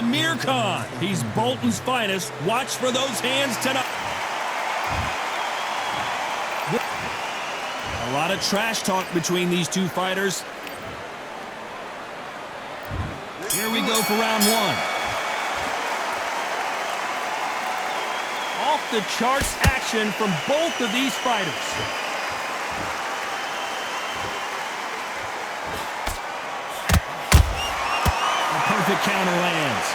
Amir Khan. He's Bolton's finest. Watch for those hands tonight. A lot of trash talk between these two fighters. Here we go for round one. Off the charts action from both of these fighters. A perfect counter lands.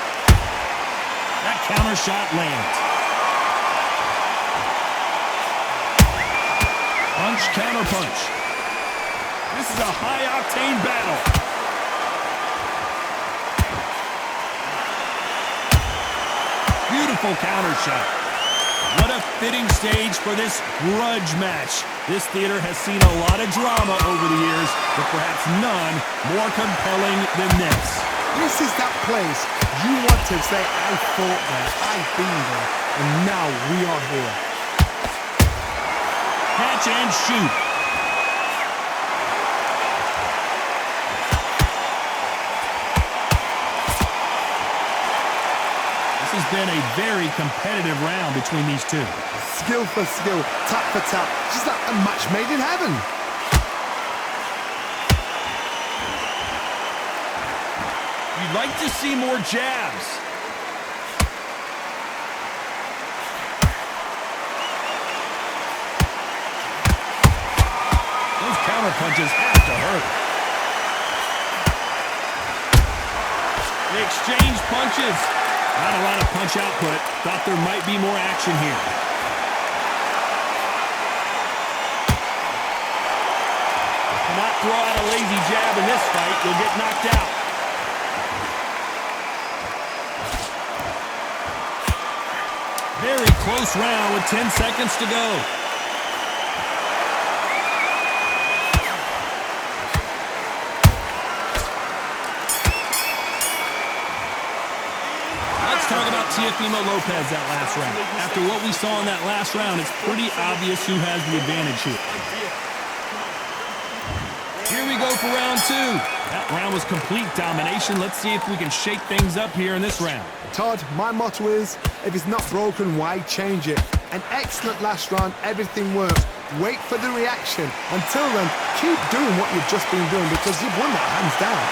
That counter shot lands. Punch, counter punch. This is a high-octane battle. Beautiful counter shot. What a fitting stage for this grudge match. This theater has seen a lot of drama over the years, but perhaps none more compelling than this. This is that place you want to say, I fought there, I've been there, and now we are here. Catch and shoot. This has been a very competitive round between these two. Skill for skill, tap for tap, just like a match made in heaven. You'd like to see more jabs. Those counter punches have to hurt. They exchange punches. Not a lot of punch output. Thought there might be more action here. Cannot throw out a lazy jab in this fight. You'll get knocked out. Very close round with 10 seconds to go. Let's talk about Teofimo Lopez that last round. After what we saw in that last round, it's pretty obvious who has the advantage here. Here we go for round two. That round was complete domination. Let's see if we can shake things up here in this round. Todd, my motto is, if it's not broken, why change it? An excellent last round, everything works. Wait for the reaction. Until then, keep doing what you've just been doing because you've won that hands down.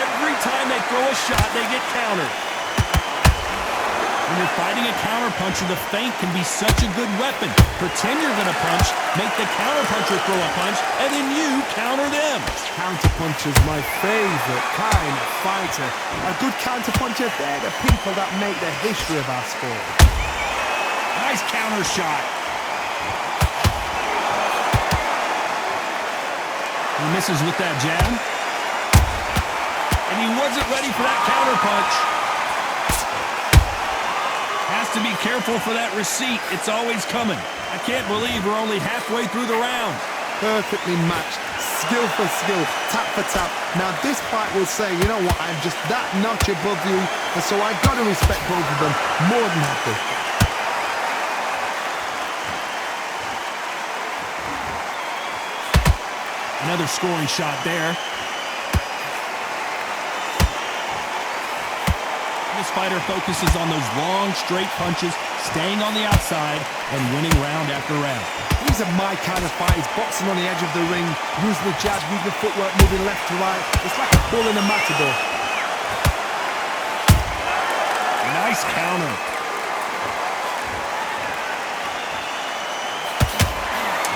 Every time they throw a shot, they get countered. When you're fighting a counterpuncher, the feint can be such a good weapon. Pretend you're going to punch, make the counterpuncher throw a punch, and then you counter them. Counterpuncher's my favorite kind of fighter. A good counterpuncher, they're the people that make the history of our sport. Nice counter shot. He misses with that jab. And he wasn't ready for that counterpunch. Has to be careful for that receipt. It's always coming. I can't believe we're only halfway through the round. Perfectly matched. Skill for skill. Tap for tap. Now this fight will say, you know what, I'm just that notch above you, and so I've got to respect both of them. More than happy. Another scoring shot there. This fighter focuses on those long, straight punches, staying on the outside, and winning round after round. These are my kind of fighters, boxing on the edge of the ring, using the jab, using the footwork, moving left to right. It's like a bull in a matador. Nice counter.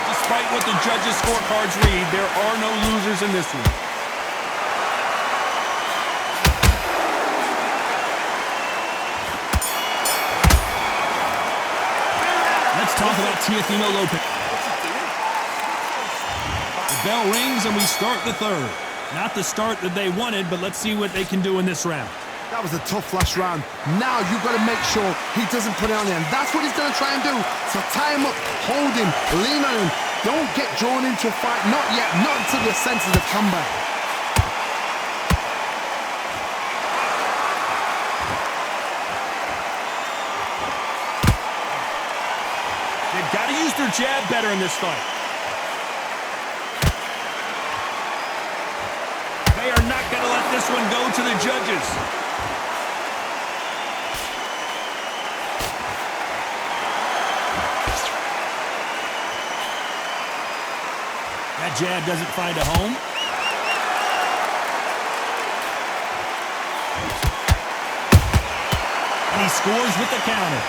Despite what the judges' scorecards read, there are no losers in this one. Let's talk about Teofimo Lopez. The bell rings and we start the third. Not the start that they wanted, but let's see what they can do in this round. That was a tough last round. Now you've got to make sure he doesn't put it on him. That's what he's going to try and do. So tie him up, hold him, lean on him. Don't get drawn into a fight. Not yet. Not until your senses have come back. They've got to use their jab better in this fight. They are not going to let this one go to the judges. That jab doesn't find a home. And he scores with the counter.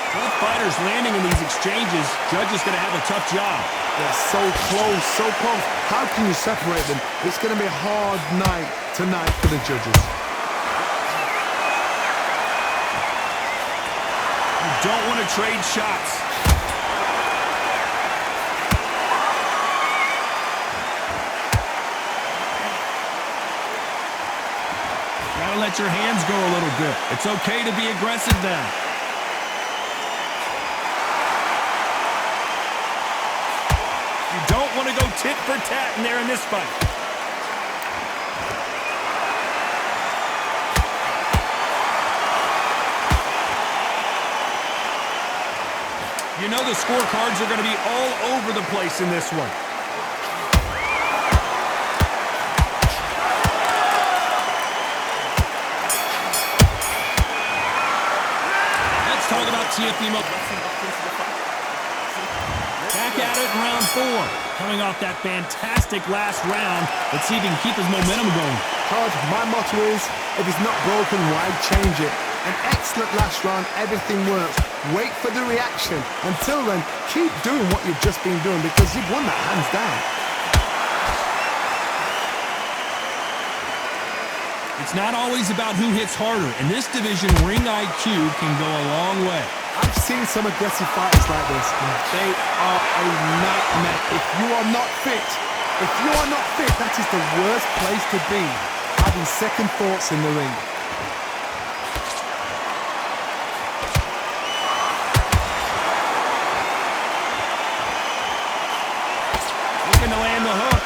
Both fighters landing in these exchanges. Judge is going to have a tough job. They're so close, so close. How can you separate them? It's going to be a hard night tonight for the judges. You don't want to trade shots. Gotta let your hands go a little bit. It's okay to be aggressive now. You don't want to go tit for tat in there in this fight. You know the scorecards are going to be all over the place in this one. Let's talk about Teofimo. Back at it in round 4. Coming off that fantastic last round. Let's see if he can keep his momentum going. Todd, my motto is, if it's not broken, why change it? An excellent last round, everything works. Wait for the reaction. Until then, keep doing what you've just been doing because you've won that hands down. It's not always about who hits harder. In this division, ring IQ can go a long way. I've seen some aggressive fighters like this, and they are a nightmare. If you are not fit, that is the worst place to be. Having second thoughts in the ring. Looking to land the hook.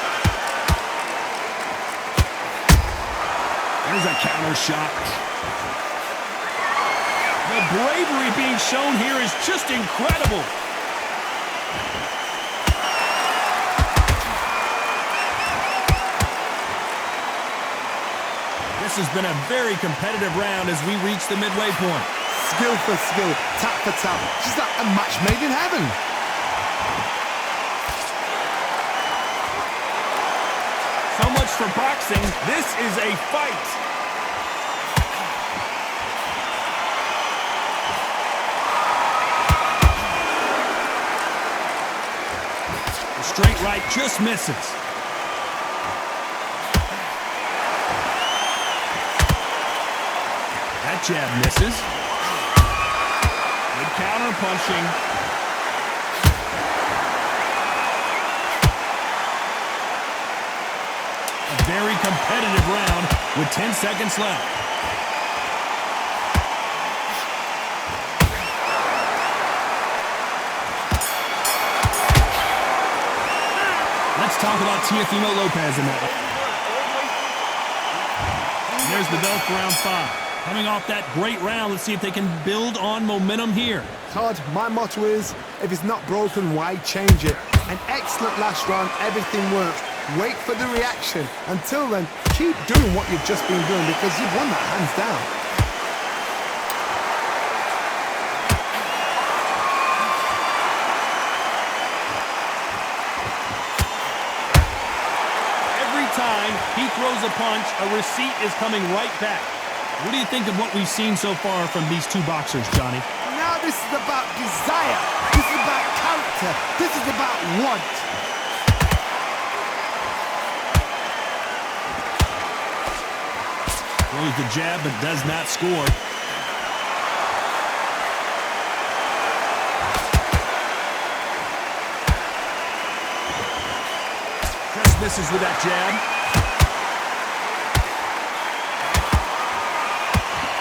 There's a counter shot. The bravery being shown here is just incredible. This has been a very competitive round as we reach the midway point. Skill for skill, tap for tap. Just like a match made in heaven. So much for boxing. This is a fight. The straight right just misses. That jab misses. Good counter punching. A very competitive round with 10 seconds left. Let's talk about Teofimo Lopez in that one. There's the belt for round 5. Coming off that great round, let's see if they can build on momentum here. Todd, my motto is, if it's not broken, why change it? An excellent last round, everything works. Wait for the reaction. Until then, keep doing what you've just been doing because you've won that hands down. Every time he throws a punch, a receipt is coming right back. What do you think of what we've seen so far from these two boxers, Johnny? Now this is about desire. This is about character. This is about want. Throws the jab but does not score. Just misses with that jab.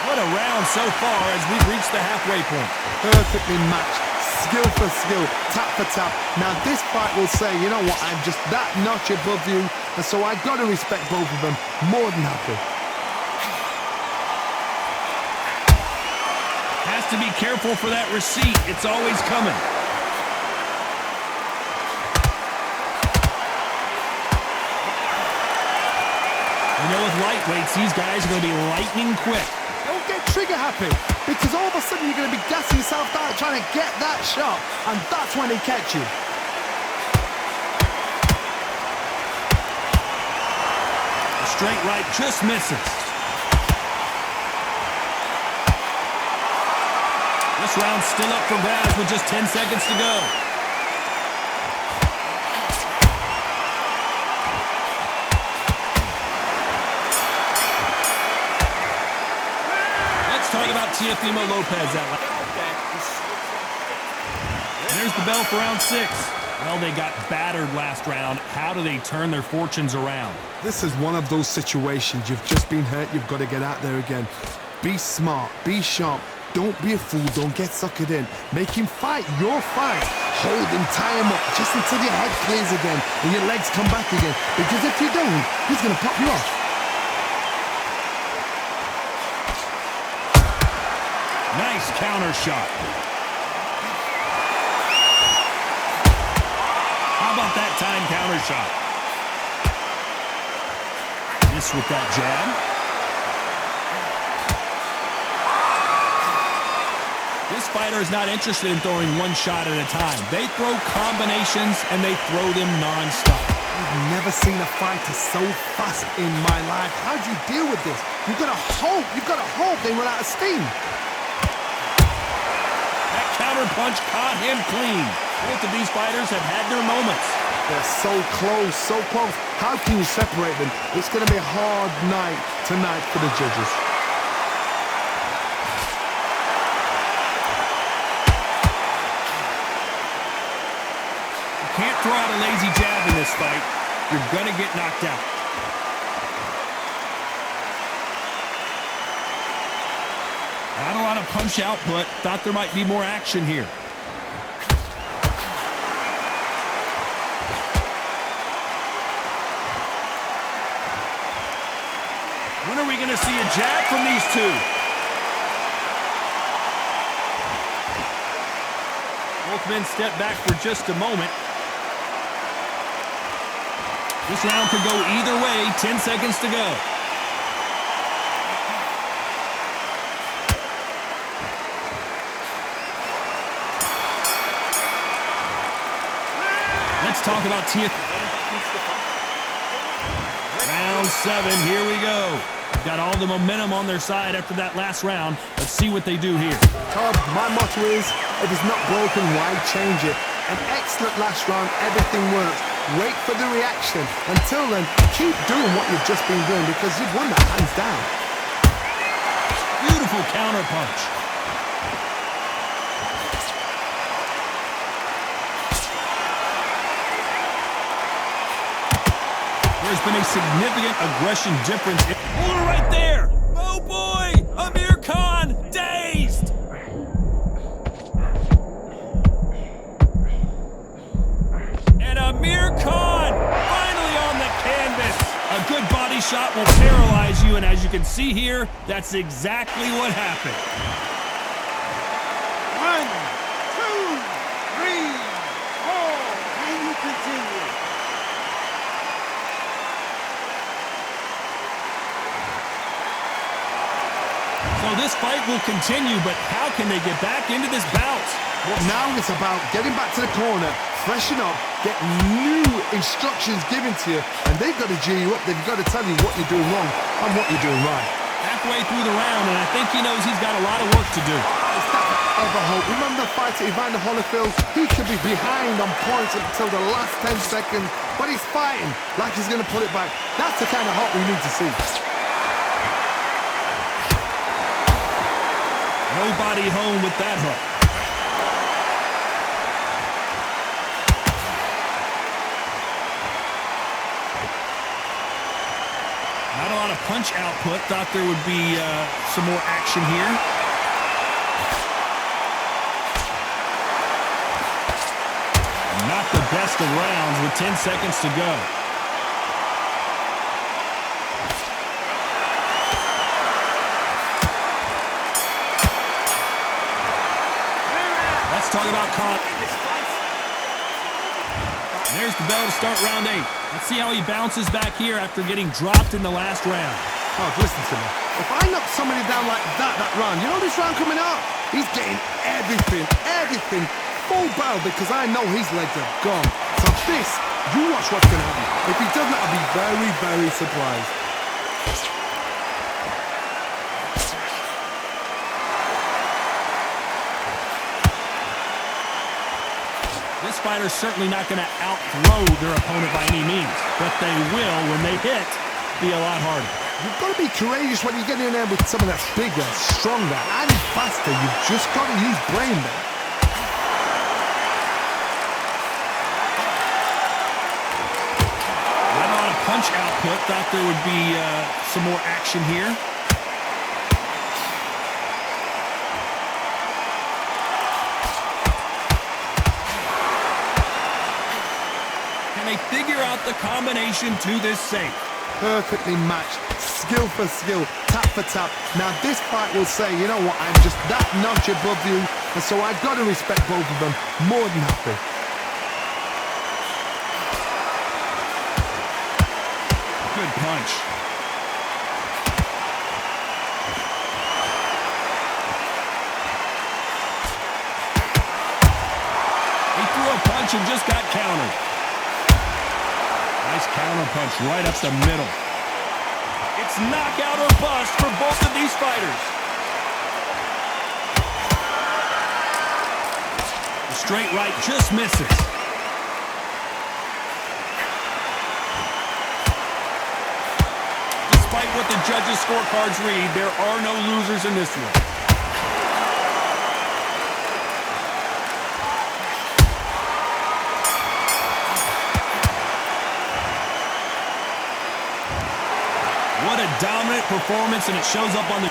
What a round so far as we've reached the halfway point. Perfectly matched. Skill for skill, tap for tap. Now this fight will say, you know what, I'm just that notch above you, and so I've got to respect both of them. More than happy. Has to to be careful for that receipt. It's always coming. You know, with lightweights, these guys are going to be lightning quick. Don't get trigger happy, because all of a sudden you're going to be gassing yourself out trying to get that shot, and that's when they catch you. The straight right just misses. This round's still up for grabs with just 10 seconds to go. Talk about Teofimo Lopez that last. There's the bell for round 6. Well, they got battered last round. How do they turn their fortunes around? This is one of those situations. You've just been hurt. You've got to get out there again. Be smart. Be sharp. Don't be a fool. Don't get suckered in. Make him fight your fight. Hold him, tie him up, just until your head clears again and your legs come back again. Because if you don't, he's going to pop you off. Nice counter shot. How about that time counter shot? Miss with that jab. This fighter is not interested in throwing one shot at a time. They throw combinations and they throw them non-stop. I've never seen a fighter so fast in my life. How do you deal with this? You've got to hope they run out of steam. Counter punch caught him clean. Both of these fighters have had their moments. They're so close, so close. How can you separate them? It's going to be a hard night tonight for the judges. You can't throw out a lazy jab in this fight. You're going to get knocked out. Not a lot of punch output. Thought there might be more action here. When are we going to see a jab from these two? Both men step back for just a moment. This round could go either way. 10 seconds to go. Let's talk about Round 7, here we go. Got all the momentum on their side after that last round. Let's see what they do here. Todd, my motto is, if it's not broken, why change it? An excellent last round, everything works. Wait for the reaction. Until then, keep doing what you've just been doing because you've won that hands down. Beautiful counter punch. There's been a significant aggression difference. Hold her right there. Oh boy, Amir Khan dazed. And Amir Khan finally on the canvas. A good body shot will paralyze you, and as you can see here, that's exactly what happened. 1, 2, 3, 4. Can you continue? So this fight will continue, but how can they get back into this bout? Well, now it's about getting back to the corner, freshen up, get new instructions given to you, and they've got to G you up. They've got to tell you what you're doing wrong and what you're doing right. Halfway through the round, and I think he knows he's got a lot of work to do. It's that ever hope. Remember the fight at Evander Holyfield? He could be behind on points until the last 10 seconds, but he's fighting like he's going to put it back. That's the kind of hope we need to see. Nobody home with that hook. Not a lot of punch output. Thought there would be some more action here. Not the best of rounds with 10 seconds to go. talk about There's the bell to start round 8. Let's see how he bounces back here after getting dropped in the last round. Oh, listen to me. If I knock somebody down like that round, you know this round coming up? He's getting everything, full bell because I know his legs are gone. So this, you watch what's going to happen. If he doesn't, I'll be very, very surprised. This fighter's certainly not going to outthrow their opponent by any means, but they will, when they hit, be a lot harder. You've got to be courageous when you get in there with someone that's bigger, stronger, and faster. You've just got to use brain there. Not a lot of punch output. Thought there would be some more action here. Can they figure out the combination to this safe? Perfectly matched, skill for skill, tap for tap. Now this fight will say, you know what, I'm just that notch above you, and so I've got to respect both of them more than happy. Good punch. He threw a punch and just got countered. Nice counter punch right up the middle. It's knockout or bust for both of these fighters. The straight right just misses. Despite what the judges' scorecards read, there are no losers in this one. What a dominant performance, and it shows up on the...